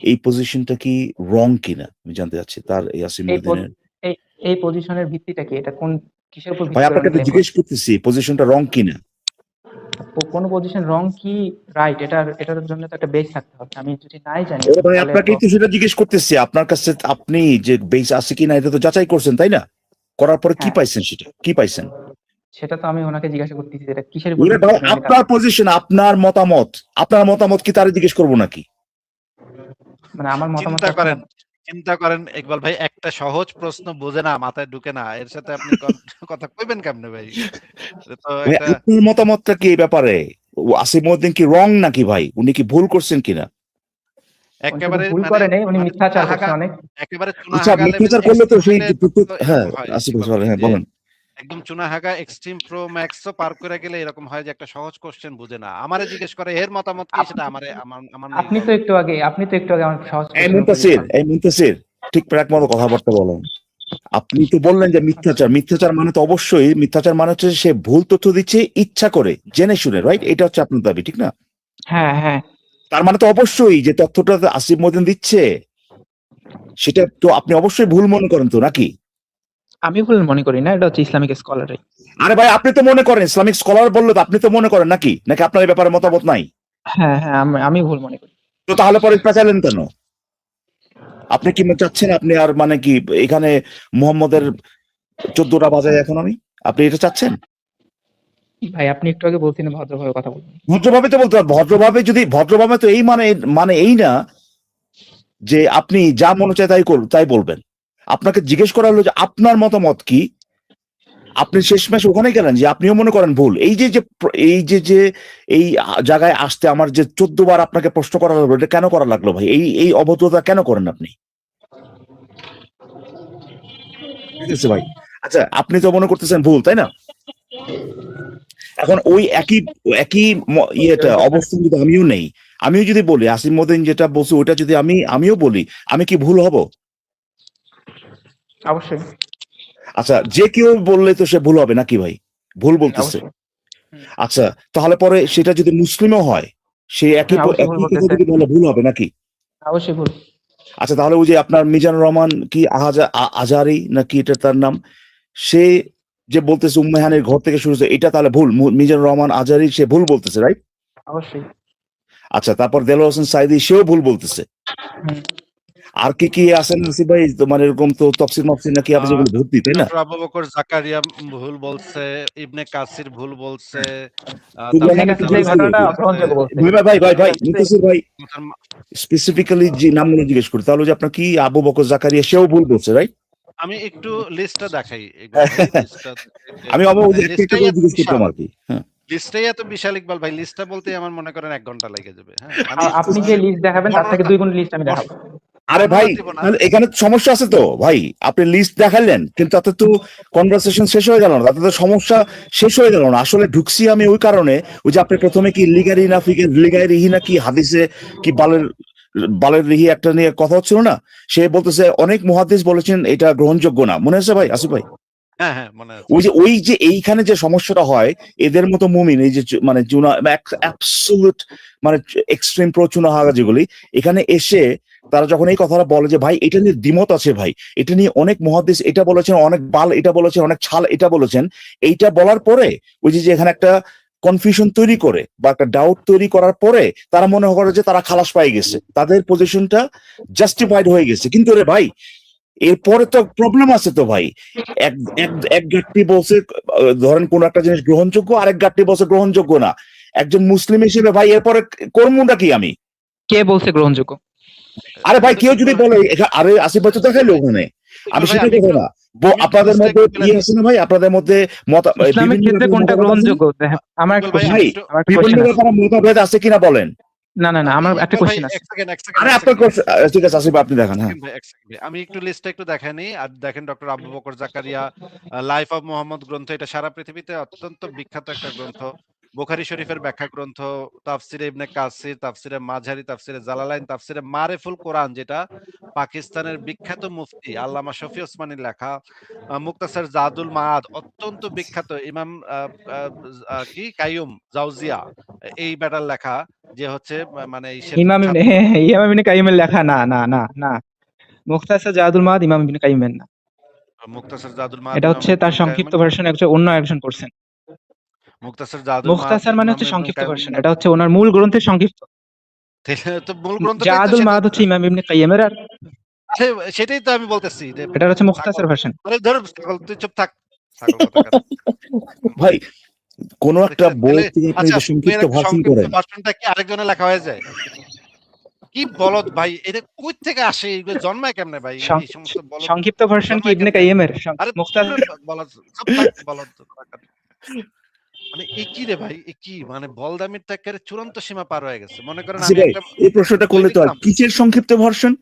এই পজিশনটা কি রং কিনা আমি জানতে চাচ্ছি তার, এই আসিফ এই মহিউদ্দিনের। এই এই পজিশনের ভিত্তিটা কি? এটা কিসের উপর ভাই ভিত্তি করে আপনাকে উনি তো ক্লেম জিজ্ঞেস করছেন? করতেছি পজিশনটা রং কিনা। কোন পজিশন রং কি রাইট, এটার জন্য তো একটা বেস থাকতে হবে। আমি যদি নাই জানি ও ভাই, তাহলে তো আপনাকেই তো সেটা জিজ্ঞেস করতেছি আপনার কাছে, আপনি যে বেস আছে কিনা এটা তো যাচাই করছেন, তাই না? করার পরে কি হ্যাঁ, পাইছেন, সেটা কি পাইছেন? সেটা তো আমি ওনাকে জিজ্ঞাসা করতেছি যে এটা কিসের উপর ওরে ভিত্তি ভাই, করে উনি এটা, আপনার পজিশন, আপনার মতামত কি তারে জিজ্ঞেস করবো নাকি? মানে আমার মতামত চিন্তা চাচ্ছেন করেন, আপনি? চিন্তা করেন ইকবাল ভাই, একটা সহজ প্রশ্ন বোঝে না, মাথায় ঢুকে না। এর সাথে আপনি কথা কইবেন কেমনে ভাই? এটা তো ভাই একটা আপনার মতামতটা কি এই ব্যাপারে? আসিফ মহিউদ্দিন কি রং নাকি ভাই? উনি কি ভুল করছেন কিনা? উনি শুধু একেবারে ভুল মানে করে নাই, উনি মানে মিথ্যাচার করছে চুনাহাগা, অনেক। একেবারে আচ্ছা, চুনাহাগা লেভেল মিথ্যাচার করলে তো এক্সট্রিম সেই হইলে হ্যাঁ, তো আসিফ এরকম ভাই, ইকবাল ভাই হ্যাঁ যে বলেন। একদম চুনাহাগা এক্সট্রিম প্রো ম্যাক্সও পার করে গেলে এরকম হয় যে একটা সহজ কোশ্চেন বুঝে না। আমারে জিজ্ঞেস করে এর মতামত কি, সেটা আমারে আমার নেই আপনি তো বলতে। একটু আগে আমার সহজ এই কোশ্চেনের উপর মুনতাসির, ঠিকঠাক মতো কথাবার্তা বলেন। আপনি তো বললেন যে মিথ্যাচার মানে তো অবশ্যই মিথ্যাচার মানে হচ্ছে সে ভুল তথ্য দিচ্ছে ইচ্ছা করে, জেনে শুনে, রাইট? এটা হচ্ছে আপনার দাবি, ঠিক না? হ্যাঁ, হ্যাঁ, তার মানে তো অবশ্যই যে তথ্যটা আসিফ মহিউদ্দিন দিচ্ছে সেটা তো আপনি অবশ্যই ভুল মনে করেন তো, নাকি? আমি ভুল মনে করি না, এটা হচ্ছে ইসলামিক স্কলারই। আরে ভাই, আপনি তো মনে করেন, ইসলামিক স্কলার বললে তো আপনি তো মনে করেন, নাকি নাকি আপনার এই ব্যাপারে মতামত নাই? হ্যাঁ, হ্যাঁ, আমি ভুল মনে করি। তো তাহলে পরে পেঁচালেন কেন? আপনি কি চাচ্ছেন আপনি আর মানে কি এখানে মুহাম্মদের 14টা বাজায় এখন আপনি এটা চাচ্ছেন? ভাই আপনি একটু আগে বলছিলেন ভদ্রভাবে কথা বলবেন। ভদ্রভাবে তো বলতে হবে। ভদ্রভাবে তো এই মানে এই না যে আপনি যা মনে চায় তাই বলবেন। আপনাকে জিজ্ঞেস করা হলো যে আপনার মতামত কি, আপনি শেষমেশ ওখানে গেলেন যে আপনিও মনে করেন ভুল। এই যে এই জায়গায় আসতে আমার যে 14 বার আপনাকে প্রশ্ন করা লাগলো, এটা কেন করা লাগলো ভাই? এই অভদ্রতা কেন করেন আপনি? ঠিক আছে ভাই। আচ্ছা, আপনি তো মনে করতেছেন ভুল, তাই না? এখন ওই একই একই ইয়েটা অবস্থান যদি আমিও যদি বলি আসিফ মহিউদ্দিন যেটা বলছে ওটা যদি আমিও বলি, আমি কি ভুল হব? অবশ্যই। আচ্ছা, যে কেউ বললে তো সে ভুল হবে নাকি ভাই? ভুল বলতেছে। অবশ্যই। আচ্ছা, তাহলে পরে সেটা যদি মুসলিমও হয়, সে একই অবশ্যই ভুল একই কথা বলতেছে। যদি বলে ভুল হবে নাকি? অবশ্যই ভুল। আচ্ছা, তাহলে ওই যে আপনার মিজানুর রহমান কি আজারি নাকি এটা তার নাম, সে যে বলতেছে উম্মে হানির ঘর থেকে শুরু হয়েছে, এটা তাহলে ভুল? মিজানুর রহমান আজারি সে ভুল বলতেছে, রাইট? অবশ্যই। আচ্ছা, তারপর দেলোয়ার হোসেন সাইদি সেও ভুল বলতেছে। হুম। আর কি আছেন আসিফ ভাই? মানে এরকম তো তফসির মফসির নাকি আপনি যেগুলো ভর্তি, তাই না? ডক্টর আবু বকর জাকারিয়া ভুল বলছে, ইবনে কাসির ভুল বলছে, ইবনে তাফসীর কাসির জালাল এই ঘটনাটা বলছে, অগ্রহণযোগ্য বলছে। ভাই মুতাসির ভাই, মুসলমান- স্পেসিফিক্যালি যে নামগুলো জিজ্ঞেস করি, তাহলে যে আপনার কি আবু বকর জাকারিয়া সেও ভুল বলছে, রাইট? আমি একটু লিস্টটা দেখাই ইকবাল ভাই, লিস্টটা আমি ওই মানে যে একটা করে জিজ্ঞেস করতাম আর কি। হ্যাঁ, লিস্টটাই এত বিশাল ইকবাল ভাই, লিস্টটা বলতেই আমার মনে করেন 1 ঘন্টা লেগে যাবে। হ্যাঁ, আমি আপনি যে লিস্ট দেখাবেন তার থেকে 2 গুণ লিস্ট আমি দেখাবো। আরে ভাই, বর্ণনা দিব না। তাহলে এখানে তো সমস্যা আছে তো ভাই। আপনি লিস্ট দেখালেন কিন্তু তাতে তো কনভারসেশন শেষ হয়ে গেল না, তাতে তো সমস্যা শেষ হয়ে গেল না। আসলে ঢুকছি আমি ওই কারণে, ওই যে আপনি প্রথমে কি লিগারি না কি হাদিসে কি বালের বালের রিহি একটা নিয়ে কথা হচ্ছিল না, সে বলতেছে অনেক মুহাদ্দিস বলেছেন এটা গ্রহণযোগ্য না, মনে আছে ভাই আসিফ ভাই? হ্যাঁ হ্যাঁ মনে আছে। ওই যে এইখানে যে সমস্যাটা হয়, এদের মতো মুমিন, এই যে মানে চুনা অ্যাবসলিউট মানে এক্সট্রিম প্রো চুনাহাগা যেগুলি এখানে এসে তারা যখন এই কথাটা বলে যে ভাই এটা নিয়ে দ্বিমত আছে, ভাই এটা নিয়ে অনেক মুহাদ্দিস এটা বলেছেন, অনেক বাল এটা বলেছেন, অনেক ছাল এটা বলেছেন, এইটা বলার পরে ওই যে এখানে একটা কনফিউশন তৈরি করে বা একটা ডাউট তৈরি করার পরে তারা মনে করে যে তারা খালাস পাই গেছে, তাদের পজিশনটা জাস্টিফাইড হয়ে গেছে। কিন্তু রে ভাই এরপরে তো প্রবলেম আছে তো ভাই, এক এক গাঁটটি বলছে ধরেন কোন একটা জিনিস গ্রহণযোগ্য, আরেক গাঁটটি বলছে গ্রহণযোগ্য না। একজন মুসলিম হিসেবে ভাই এরপরে কর্মটা কি আমি? কে বলছে গ্রহণযোগ্য? আরে ভাই কেউ যদি বলে আরে আসিফ ভাই তো দেখাইলো ওখানে, আমি সেটা কথা না। আপনাদের মধ্যে ইয়ে আছে না ভাই, আপনাদের মধ্যে ইসলামের ক্ষেত্রে কোনটা গ্রহণযোগ্য? আমার একটা ভাই, কোশ্চেন, ভাই আমার একটা বিভিন্ন কোশ্চেন আছে। ব্যাপারে মতভেদ আছে কিনা বলেন? না না না, আমার একটা ইকবাল ভাই কোশ্চেন আছে। এক সেকেন্ড আরে আপনার ঠিক আছে আসিফ আপনি দেখান। হ্যাঁ এক সেকেন্ড ভাই, আমি একটু লিস্টটা একটু দেখানি। আর দেখেন doctor Abu Bakr Zakaria life of Muhammad গ্রন্থ, এটা সারা পৃথিবীতে অত্যন্ত বিখ্যাত একটা গ্রন্থ। বুখারী শরীফের ব্যাখ্যা গ্রন্থ, তাফসিরে ইবনে কাসির, তাফসিরে মাঝারি, তাফসিরে জালালাইন, তাফসিরে মারেফুল কোরআন যেটা পাকিস্তানের বিখ্যাত মুফতি আল্লামা শফি ওসমানীর লেখা, মুক্তাসার জাদুল মাআদ অত্যন্ত বিখ্যাত ইমাম কি কাইয়ুম জাওজিয়া এই ব্যাটার লেখা, যে হচ্ছে মানে ইমাম ইবনে ইমাম ইবনে কাইয়িমের লেখা? না না না না, মুখতাসার জাদুল মাআদ ইমাম ইবনে কাইয়িমের না, মুক্তাসার জাদুল মাআদ এটা ইমাম হচ্ছে তার ইবনুল সংক্ষিপ্ত কাইয়িমের। ভার্সন, অন্য একজন করছেন। মুক্তাসার জাদুল মাআদ মুখতাসার মানে ইমাম হচ্ছে ইবনুল সংক্ষিপ্ত কাইয়িম। ভার্সন, এটা হচ্ছে ওনার মূল গ্রন্থের সংক্ষিপ্ত। তো মূল গ্রন্থটাই তো জাদুল সেটা। মাআদ হচ্ছে ইমাম ইবনে কাইয়িমের, আর আরে সেটাই তো আমি বলতেছি যে এটা হচ্ছে ছাগল। মুখতাসার ভার্সন। আরে ধর ছাগল, তুই চুপ থাক ছাগল কোথাকার। ভাই কোন একটা বই তাহলে থেকে আপনি আচ্ছা, যদি সংক্ষিপ্ত বইয়ের একটা ভাষণ সংক্ষিপ্ত করেন, ভাষণটা কি আরেকজনের লেখা হয়ে যায়? কি বলদ ভাই, এটা কই থেকে আসে? এগুলো জন্মায় কেমনে ভাই? এই সমস্ত বলদ সংক্ষিপ্ত ভার্সন কি জন্মায় ইবনে কেমনে? কাইয়িমের? আরে মুখতাসার বলদ, চুপ থাক বলদ কোথাকার। মানে এ কি রে ভাই, এ কি মানে বলদামির তো একেবারে চূড়ান্ত সীমা পার হয়ে গেছে। মনে করেন আসিফ আমি ভাই একটা এই প্রশ্নটা বই করলে তো আর লিখলাম, কিসের সংক্ষিপ্ত ভার্সন?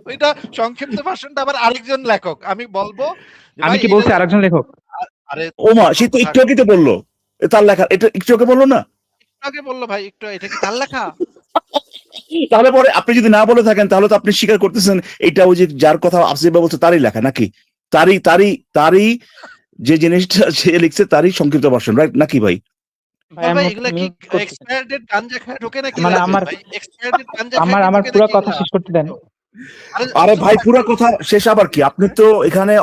ওইটা সংক্ষিপ্ত ভাষণটা আবার আরেকজন লেখক। আমি বলবো যে আমি ভাই কি এটা বলছি আরেকজন লেখক? আরে ওমা ছাগল সে তো একটু কোথাকার। আগে তো বললো তার লেখা, এটা একটু আগে বললো না? একটু আগে বললো ভাই, একটু এটা কি তার লেখা? তাহলে পরে আপনি যদি না বলে থাকেন তাহলে তো আপনি স্বীকার করতেছেন এটা ওই যে যার কথা আসিফ ভাই বলছে তারই লেখা, নাকি তারই যে জিনিসটা সে লিখছে তারই সংক্ষিপ্ত ভার্সন, রাইট নাকি ভাই? ভাই ভাই আমি এগুলা কি মিউট করতেছি। এক্সপায়ার ডেট গাঞ্জা খায় ঢোকে নাকি মানে এগুলা? আমার ভাই এক্সপায়ার ডেট গাঞ্জা খায় আমার কি আমার ঢোকে পুরো নাকি কথা এগুলা? শেষ করতে দেন। আরে চুপ ভাই থাক। পুরো কথা শেষ আবার কি? আপনি তো এখানে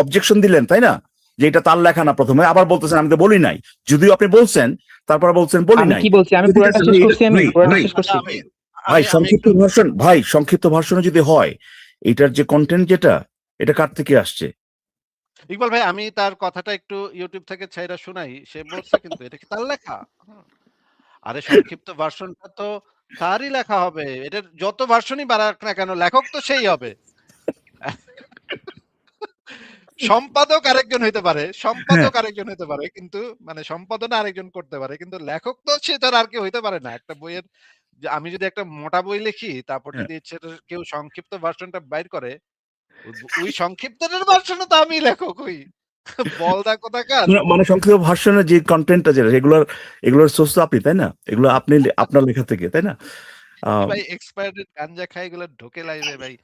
অবজেকশন দিলেন তাই না, যে এটা তার লেখা না, প্রথমে আবার বলতেছেন আমি তো বলি নাই, যদিও আপনি বলছেন তারপর বলছেন বলি আমি নাই। কি বলছি? আমি ঠিক পুরোটা আছে, শেষ ভাই, করছি, আমি ভাই, পুরোটা ভাই, শেষ আচ্ছা করছি। আমি ভাই আমি সংক্ষিপ্ত একটু ভার্সন, ভাই সংক্ষিপ্ত ভার্সনে যদি হয় এটার যে কন্টেন্ট যেটা এটা কার থেকে আসছে? ইকবাল ভাই, আমি তার কথাটা একটু ইউটিউব থেকে ছাইড়া শুনাই। সে বলছে কিন্তু এটা কি তার লেখা? হুম। আরে সংক্ষিপ্ত ভার্সনটা তো তারই লেখা হবে। এটার যত ভার্সনই বানাক না কেন লেখক তো সেই হবে। সম্পাদক আরেকজন হইতে পারে, হ্যাঁ সম্পাদক আরেকজন হইতে পারে, কিন্তু মানে সম্পাদনা আরেকজন করতে পারে, কিন্তু লেখক তো সে তার আর কেউ হইতে পারে না। একটা বইয়ের যে আমি যদি একটা মোটা বই লিখি, তারপর হ্যাঁ। যদি সেটার কেউ সংক্ষিপ্ত ভার্সনটা বাইর করে, ওই সংক্ষিপ্তটার ভার্সনে তো আমি লেখক হই। বলদা কোথাকার। মানে সংক্ষিপ্ত ভার্সনের যে কন্টেন্টটা যেটা এগুলোর সোর্স তো আপনি তাই না, এগুলো আপনি আপনার লেখা থেকে তাই না? ভাই এক্সপায়ার্ড গাঞ্জা খায় এগুলো ঢোকে লাইভে ভাই,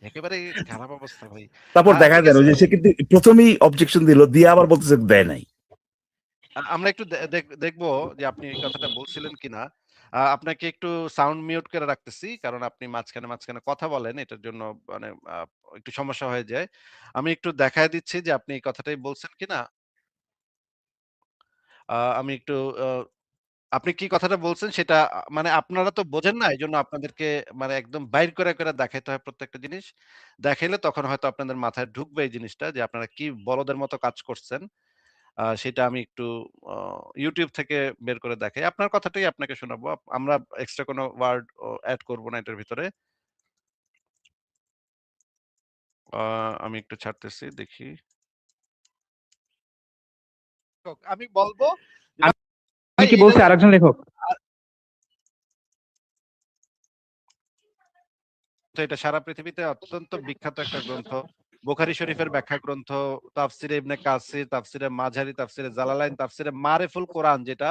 একেবারে খারাপ অবস্থা ভাই। তারপর দেখা ঠিক যায় আছে, যে সে কিন্তু প্রথমেই অবজেকশন দিল, দিয়ে আবার বলতেছে দেয় নাই। আমরা একটু দেখবো যে আপনি এই কথাটা বলছিলেন কিনা। আপনাকে একটু সাউন্ড মিউট করে রাখতেছি, কারণ আপনি মাঝখানে মাঝখানে কথা বলেন, এটার জন্য মানে একটু সমস্যা হয়ে যায়। আমি একটু দেখায় দিচ্ছি যে আপনি এই কথাটাই বলছেন কিনা। আমি একটু আপনি কি কথাটা বলছেন সেটা মানে আপনারা তো বোঝেন না, এইজন্য আপনাদেরকে মানে একদম বাইর করে দেখাইতে হয় প্রত্যেকটা জিনিস। দেখাইলে তখন হয়তো আপনাদের মাথায় ঢুকবে এই জিনিসটা যে আপনারা কি বলদের মতো কাজ করছেন। সেটা আমি একটু আ YouTube থেকে বের করে দেখাই। আপনার কথাটাই আপনাকে শোনাবো। আমরা এক্সট্রা কোনো ওয়ার্ড এড করব না এটার ভিতরে। আ আমি একটু ছাড়তেছি দেখি। আমি বলব যে আমি ভাই কি এটা বলছি আরেকজন লেখক? তো এটা সারা পৃথিবীতে অত্যন্ত বিখ্যাত একটা গ্রন্থ। বুখারী শরীফের ব্যাখ্যা গ্রন্থ, তাফসিরে ইবনে কাসির, তাফসিরে মাঝারি, তাফসিরে জালালাইন, তাফসিরে মারিফুল কোরআন, যেটা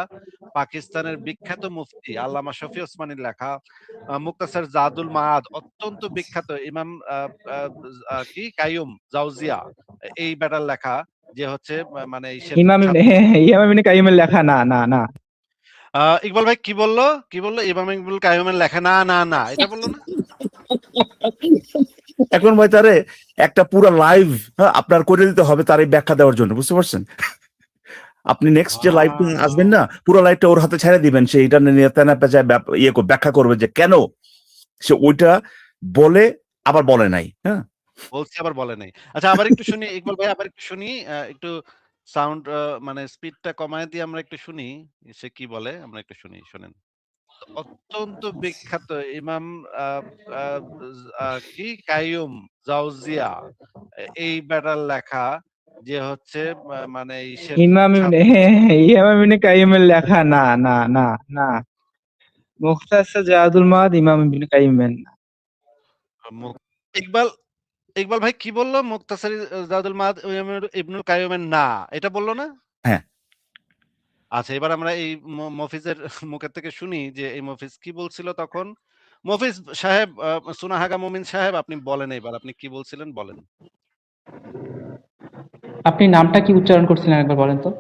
পাকিস্তানের বিখ্যাত মুফতি আল্লামা শফি ওসমানীর লেখা, মুক্তাসার জাদুল মাআদ, অত্যন্ত বিখ্যাত ইমাম কি কাইয়ুম জাওজিয়া, এই ব্যাটার লেখা, যে হচ্ছে মানে ইমাম ইবনে কাইয়িমের লেখা না না না ইকবাল ভাই কি বললো? ইমাম ইবনুল কাইয়ুমের লেখা না না না, এটা বললো না? এখন ভাই তারে একটা পুরো লাইভ আপনার করে দিতে হবে তার এই ব্যাখ্যা দেওয়ার জন্য, বুঝতে পারছেন? আপনি নেক্সট যে লাইভটা আসবেন না, পুরো লাইভটা ওর হাতে ছেড়ে দিবেন, সে এটা নিয়ে তেনা পেঁচায় ব্যাখ্যা করবে যে কেন সে ওইটা বলে আবার বলে নাই। হ্যাঁ, বলছি আবার বলে নাই। আচ্ছা, আবার একটু শুনি ইকবাল ভাই, আবার একটু শুনি, একটু সাউন্ড মানে স্পিডটা কমায় দিয়ে আমরা একটু শুনি সে কি বলে, আমরা একটু শুনি, শুনেন। অত্যন্ত বিখ্যাত ইমাম কি কাইয়ুম জাওজিয়া, এই ব্যাটার লেখা, যে হচ্ছে মানে ইমাম ইবনে কাইয়িমের লেখা না না না না মুখতাসার জাদুল মাআদ ইমাম ইবনে কাইয়িমের না। ইকবাল ইকবাল ভাই কি বললো? মুক্তাসার জাদুল মাআদ ইবনুল কাইয়ুমের না, এটা বললো না? হ্যাঁ। আচ্ছা, এবার আমরা এই মফিজের মুখের থেকে শুনি যে এই মফিজ কি বলছিল তখন। মফিজ সাহেব, সুনাহাগা মুমিন সাহেব, আপনি বলেন, এবার আপনি কি বলছিলেন বলেন। আপনি নামটা কি উচ্চারণ করছিলেন একবার বলেন তো?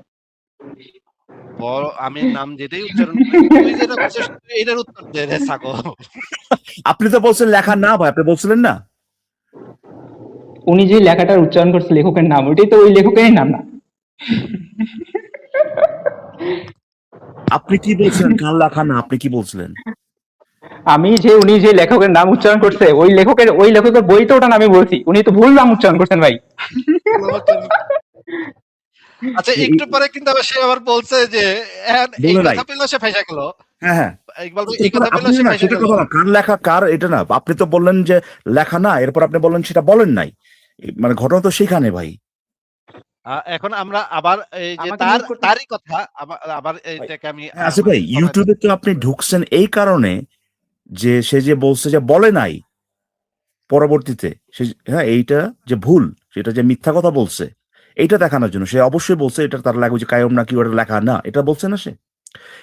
আমি নাম যেটাই উচ্চারণ করি, তুই যেটা বলছিস তুই এটার উত্তর দে রে সাগো। আপনি তো বলছেন লেখা না ভাই, আপনি বলছিলেন না? উনি যে লেখাটার উচ্চারণ করছে লেখকের নাম, ওইটাই তো ওই লেখকেরই নাম না? আপনি কি বলছিলেন? কার লেখা না আপনি কি বলছিলেন? উনি যে লেখকের নাম উচ্চারণ করছে ওই লেখকের বই তো ওটা আমি বলছি, উনি তো ভুল নাম উচ্চারণ করছেন ভাই। আচ্ছা, একটু পরে কিন্তু আবার সে আবার বলছে যে এই বলে নাই। কথা পেলো সে ফাইসা গেল। হ্যাঁ হ্যাঁ, ইকবাল ভাই, এই কথা পেলো আপনি সে না ফাইসা সেটা গেল। কথা না, কার লেখা কার এটা না, আপনি তো বললেন যে লেখা না, এরপর আপনি বললেন সেটা বলেন নাই, মানে ঘটনা তো সেখানে ভাই। এখন আমরা আবার এই যে আমাকে mute করতে- তারই কথা আবার এইটাকে আমি আচ্ছা ভাই, ইউটিউবে তো আপনি ঢুকছেন এই কারণে যে সে যে বলছে যে বলে নাই, পরবর্তীতে সে হ্যাঁ এইটা যে ভুল, সেটা যে মিথ্যা কথা বলছে, এইটা দেখানোর জন্য সে অবশ্যই বলছে এটা তার লেখা যে কায়ম নাকি ওটা লেখা না, এটা বলছে না সে?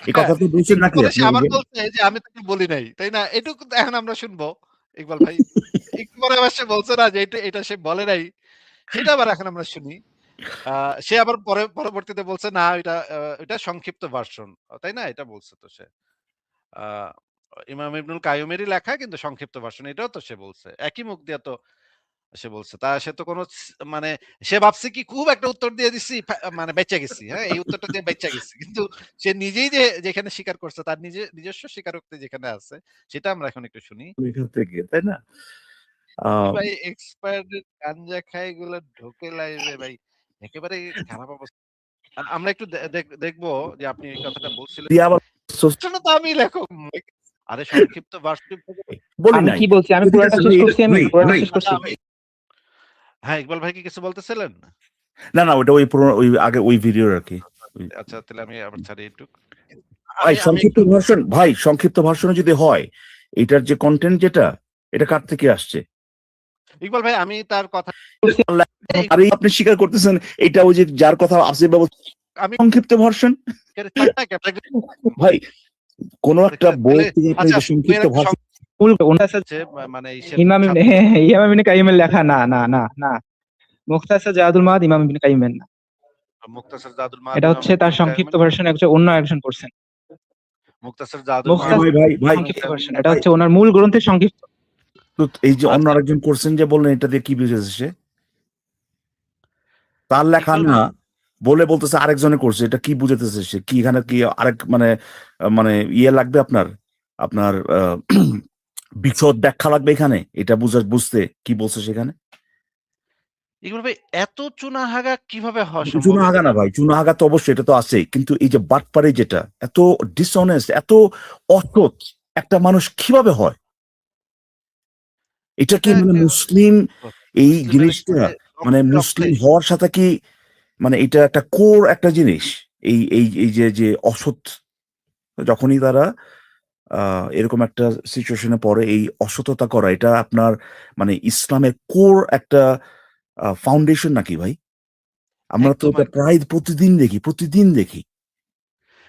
এই কথা তো বলছেন একটু নাকি পরে আপনি? সে আবার বলছে যে আমি তোকে বলি নাই, তাই না? এটুকু তো এখন আমরা শুনবো ইকবাল ভাই। একটু পরে আবার সে বলছে না যে এটা সে বলে নাই, সেটা আবার এখন আমরা শুনি। সে আবার পরবর্তীতে বলছে না, এটা সংক্ষিপ্ত ভার্সন, তাই না? এটা বলছে তো সে ইমাম ইবনুল কাইয়ুমেরই লেখা, কিন্তু সংক্ষিপ্ত ভার্সন, এটাও তো সে বলছে, একই মুখ দিয়ে তো সে বলছে। সে তো কোনো মানে সে ভাবছে কি খুব একটা উত্তর দিয়ে দিচ্ছি, মানে বেঁচে গেছি, হ্যাঁ এই উত্তরটা দিয়ে বেঁচে গেছি, কিন্তু সে নিজেই যেখানে স্বীকার করছে, তার নিজস্ব স্বীকারোক্তি যেখানে আছে, সেটা আমরা এখন একটু শুনি। এখান থেকে, তাই না? ভাই এক্সপায়ার্ড গাঞ্জা খাই গুলো ঢোকে লাইভে ভাই, একেবারে খারাপ অবস্থা। আমরা একটু দেখবো যে আপনি এই কথাটা বলছিলেন। দিয়ে আবার শোনো তো, আমি লেখক। আরে সংক্ষিপ্ত ভার্সন বলি আমি নাই। কি বলছি? আমি পুরোটা শেষ করছি, আমি পুরোটা শেষ করছি। হ্যাঁ, ইকবাল ভাই কি কিছু বলতেছিলেন? না না, ওটা ওই পুরো ওই আগে ওই ভিডিও আর কি। আচ্ছা, তাহলে আমি আবার ছাড়ি একটু। ভাই সংক্ষিপ্ত ভার্সন, ভাই সংক্ষিপ্ত ভার্সনে যদি হয়, এটার যে কন্টেন্ট যেটা, এটা কার থেকে আসছে? ইকবাল ভাই, আমি তার কথা আর আপনি স্বীকার করতেছেন এটা ওই যে যার কথা আসিফ বাবু, আমি সংক্ষিপ্ত ভার্সন। ভাই কোন একটা বই থেকে আপনি যে সংক্ষিপ্ত ভার্সন, মানে ইমাম ইবনে কাইয়িমের লেখা না না না না মুখতাসার জাদুল মাআদ ইমাম ইবনে কাইয়িমের না। মুক্তাসার জাদুল মাআদ, এটা হচ্ছে তার সংক্ষিপ্ত ভার্সন, অন্য একজন করছেন। মুক্তাসার জাদুল মুখতাসার ভাই ভাই সংক্ষিপ্ত ভার্সন, এটা হচ্ছে ওনার মূল গ্রন্থের সংক্ষিপ্ত। তো এই যে অন্য আরেকজন করছেন যে বললেন, এটা দিয়ে কি বুঝেছে সে? তার লেখা না বলে বলতেছে আরেকজনে করছে, এটা কি বুঝাতেছে সে? কি এখানে কি আরেক মানে মানে ইয়ে লাগবে আপনার আপনার বিশদ ব্যাখ্যা লাগবে এখানে এটা বুঝতে কি বলছে সেখানে? ইকবাল ভাই, এত চুনাহাগা কিভাবে হয় সম্ভব? চুনাহাগা না ভাই, চুনাহাগা তো অবশ্যই এটা তো আছেই, কিন্তু এই যে বাটপারি যেটা এত ডিসঅনেস্ট, এত অসৎ একটা মানুষ কিভাবে হয়? এটা কি মানে মুসলিম এই জিনিসটা মানে মুসলিম হওয়ার সাথে কি মানে এটা একটা কোর একটা জিনিস, এই এই এই যে যে অসৎ, যখনই তারা এরকম একটা সিচুয়েশনে পড়ে এই অসততা করা, এটা আপনার মানে ইসলামের কোর একটা ফাউন্ডেশন নাকি ভাই? আমরা তো একদম, এটা একদম। প্রায় প্রতিদিন দেখি।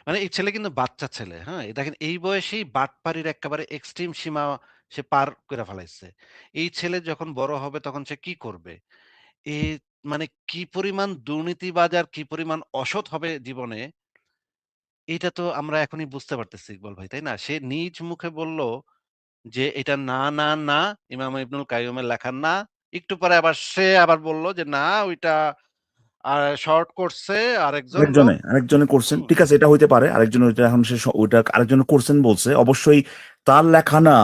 মানে এই ছেলে কিন্তু বাচ্চা ছেলে, হ্যাঁ? দেখেন এই বয়সেই বাটপারির এক্কেবারে এক্সট্রিম সীমা সে পার করে ফেলাইছে। এই ছেলে যখন বড় হবে তখন সে কি করবে? এ মানে কি পরিমাণ দুর্নীতিবাজ আর কি পরিমাণ অসৎ হবে জীবনে, এইটা তো আমরা এখনই বুঝতে পারতেছি ইকবাল ভাই, তাই না? সে নিজ মুখে বলল যে, "এটা না, ইমাম ইবনুল কাইয়্যুমের লেখা না।" একটু পরে আবার সে আবার বলল যে, "না, ওইটা শর্ট করছে আরেকজন লোক।" আরেকজনে করছেন। হুম? ঠিক আছে, এটা হইতে পারে। আরেকজন ওইটা এখন সে ওইটা আরেকজনে করছেন বলছে। অবশ্যই তার লেখা না,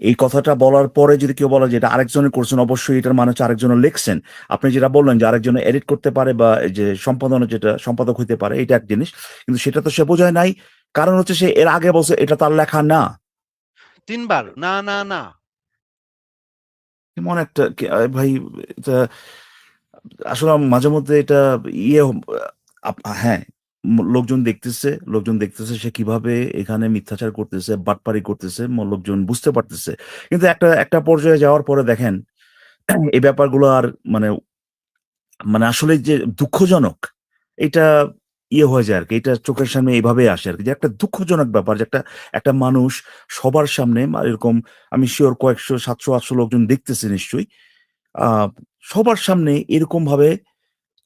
এই কথাটা বলার পরে যদি কেউ বলে যে এটা আরেকজনে করছেন, অবশ্যই এটার মানে হচ্ছে আরেকজনে লিখছেন। আপনি যেটা বললেন যে আরেকজনে এডিট করতে পারে বা এই যে সম্পাদনের যেটা সম্পাদক হইতে পারে, এটা এক জিনিস। কিন্তু সেটা তো সে বোঝায় নাই। কারণ হচ্ছে সে এর আগে বলছে এটা তার লেখা না। ৩ বার না। এমন একটা ভাই, এটা আসলে মাঝে মধ্যে এটা ইয়ে হ্যাঁ, লোকজন দেখতেছে সে কিভাবে এখানে মিথ্যাচার করতেছে, বাটপারি করতেছে, লোকজন বুঝতে পারতেছে। কিন্তু একটা পর্যায়ে যাওয়ার পরে দেখেন এই ব্যাপারগুলো আর মানে মানে আসলে যে দুঃখজনক, এটা হয়ে যায় আরকি। এটা চোখের সামনে এভাবে আসে আরকি। যে একটা দুঃখজনক ব্যাপার যে একটা মানুষ সবার সামনে এরকম, আমি সিউর কয়েকশো, ৭০০, ৮০০ লোকজন দেখতেছে নিশ্চয়ই। আ সবার সামনে এরকমভাবে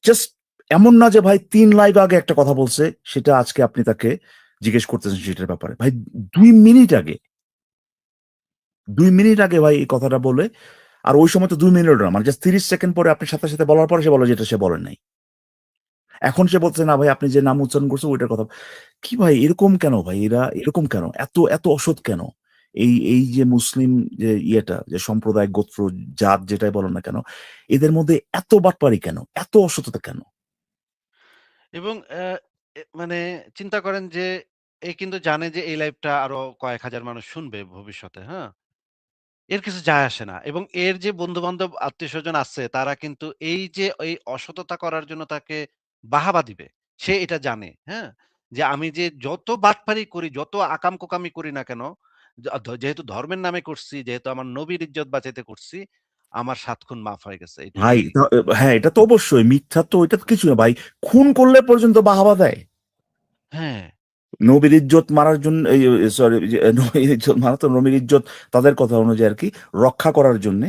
জাস্ট, এমন না যে ভাই ৩ লাইভ আগে একটা কথা বলছে, সেটা আজকে আপনি তাকে জিজ্ঞেস করতেছেন সেটার ব্যাপারে। ভাই ২ মিনিট আগে, ২ মিনিট আগে ভাই এই কথাটা বলে, আর ওই সময় তো ২ মিনিটও না। মানে জাস্ট ৩০ সেকেন্ড পরে আপনি সাথে বলার পরে সে বলে যে এটা সে বলে নাই। এখন সে বলছে, "না ভাই আপনি যে নাম উচ্চারণ করছেন ওইটার কথা।" কি ভাই এরকম কেন ভাই? এরা এরকম কেন? এত অসৎ কেন? এই যে মুসলিম যে যে সম্প্রদায়, গোত্র, জাত যেটাই বলেন না কেন, এদের মধ্যে এত বাটপারি কেন? এত অসততা কেন? এবং মানে চিন্তা করেন যে এ কিন্তু জানে যে এই লাইভটা আরো কয়েক হাজার মানুষ শুনবে ভবিষ্যতে, হ্যাঁ? এর কিছু যায় আসে না। এবং এর যে বন্ধু-বান্ধব, আত্মীয়স্বজন আছে তারা কিন্তু এই যে এই অসততা করার জন্য তাকে বাহাবা দিবে। সে এটা জানে, হ্যাঁ? যে আমি যে যত বাটপারি করি, যত আকাম-কুকামি করি না কেন, যেহেতু ধর্মের নামে করছি, যেহেতু আমার নবীর ইজ্জত বাঁচাইতে করছি, আমার ৭ খুন মাফ হয়ে গেছে। ভাই এই হ্যাঁ, এটা তো অবশ্যই। মিথ্যা তো ওইটা তো কিছু না ভাই। খুন করলে পর্যন্ত বাহাবা দেয়। হ্যাঁ। নবীর ইজ্জত মারার জন্য, সরি, নবীর ইজ্জত মারা তো, নবীর ইজ্জত তাদের কথা অনুযায়ী আরকি রক্ষা করার জন্যে,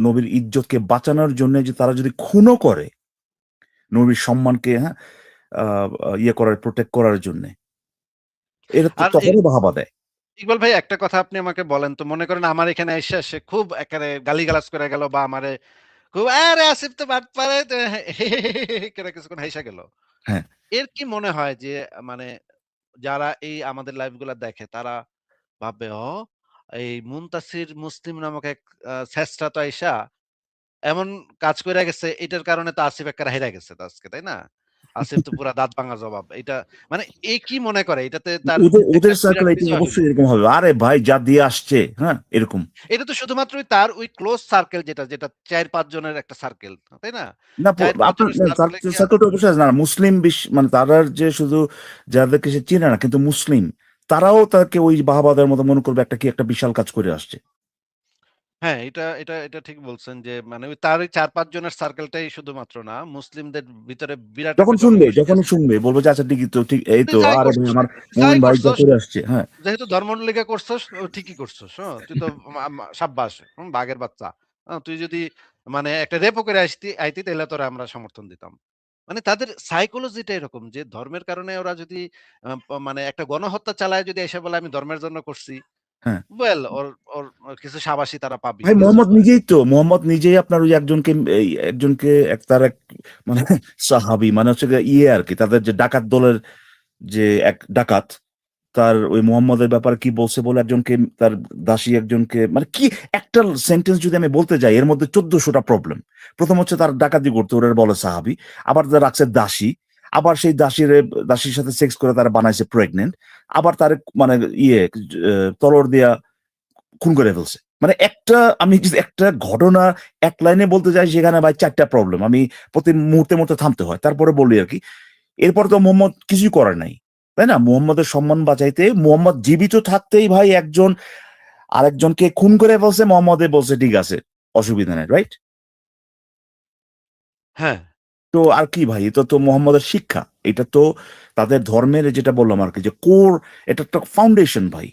নবীর ইজ্জতকে বাঁচানোর জন্যে যে তারা যদি খুনও করে, নবীর সম্মানকে, হ্যাঁ, আ করার, প্রটেক্ট করার জন্যে, এরা তো আর তখনও বাহাবা দেয়। ইকবাল ভাই, একটা কথা আপনি আমাকে বলেন তো, মনে করেন আমার এখানে আইসা সে খুব একেবারে গালিগালাজ করে গেল বা আমারে খুব "আরে আসিফ তো বাটপারে" করে কিছুক্ষণ হাইসা গেল। হ্যাঁ। এর কি মনে হয় যে মানে যারা এই আমাদের লাইভ গুলা দেখে তারা ভাববে, এই মুনতাসির মুসলিম নামক এক ছেঁচড়া তো আইসা এমন কাজ কইরা গেছে, এটার কারণে তো আসিফ এক্কারে হাইরা গেছে তো আজকে, তাই না? আসিফ তো পুরা দাঁত ভাঙা জবাব। এটা মানে এ কি মনে করে এটাতে তার একটা ওদের বিরাট সার্কেল এটা বিজয় হইল। অবশ্যই এরকম হবে। আরে ভাই যা দিয়ে আসছে, হ্যাঁ? এরকম। এটা তো শুধুমাত্রই তার ওই ক্লোজ সার্কেল, যেটা ৪-৫ জনের একটা সার্কেল, তাই না? না ৪-৫ আপনার জনের সার্কেলে গিয়া সার্কেলটা অবশ্যই আছে। না মুসলিম মানে তারা যে শুধু যাদেরকে সে চিনে না কিন্তু মুসলিম, তারাও তাকে ওই বাহাবাদের মতো মনে করবে একটা কি একটা বিশাল কাজ করে আসছে। হ্যাঁ, এটা ঠিক বলছেন যে মানে ওই তার ওই ৪-৫ জনের সার্কেলটাই শুধুমাত্র না, মুসলিমদের ভিতরে বিরাট একটা জনগোষ্ঠী যখনই আছে। শুনবে বলবে যে আচ্ছা ঠিকই তো, ঠিক এই তুই তো, যাই আরে ভাই করছস, আমার যাই মোমিন ভাই যা করছস, করে আসছে। হ্যাঁ। যেহেতু ধর্মের লিগে করছস, ঠিকই করছস। তুই তো সাব্বাস, বাঘের বাচ্চা। তুই যদি মানে একটা রেপও করে আইতি তাইলে তোরে আমরা সমর্থন দিতাম। মানে তাদের সাইকোলজিটা এরকম যে ধর্মের কারণে ওরা যদি মানে একটা গণহত্যা চালায় যদি এসে বলে আমি ধর্মের জন্য করছি, হ্যাঁ। ওয়েল ওর ওর কিছু শাবাশি তারা পাবি। ভাই কিছু মোহাম্মদ নিজেই আপনার ওই একজনকে তার এক মানে সাহাবী মানে হচ্ছে গিয়ে আরকি, তাদের যে ডাকাত দলের যে এক ডাকাত, তার ওই মোহাম্মদের ব্যাপারে কি বলছে বলে একজনকে, তার দাসী একজনকে, মানে কি একটা সেন্টেন্স যদি আমি বলতে যাই এর মধ্যে ১৪০০টা প্রবলেম। প্রথম হচ্ছে তার ডাকাতি করতে ওরা বলে সাহাবী, আবার তার রাখছে দাসী, আবার সেই দাসীর সাথে সেক্স করে তারা বানাইছে প্রেগনেন্ট, আবার তার মানে তলোয়ার দিয়া খুন করে ফেলছে। মানে আমি যদি একটা ঘটনা এক লাইনে বলতে যাই সেখানে ভাই ৪ টা প্রবলেম। আমি প্রতি মুহূর্তে থামতে হয়। তারপরে বলি আরকি। এরপর তো মোহাম্মদ কিছুই করে নাই। তাই না? মোহাম্মদের সম্মান বাঁচাইতে মোহাম্মদ জীবিত থাকতেই ভাই একজন আরেকজনকে খুন করে ফেলছে, মোহাম্মদে বলছে ঠিক আছে, অসুবিধা নাই, রাইট? হ্যাঁ, তো আর কি ভাই, এটা তো মোহাম্মদের শিক্ষা, এটা তো তাদের ধর্মের যেটা বললাম আর কি, যে কোর, এটা একটা ফাউন্ডেশন ভাই।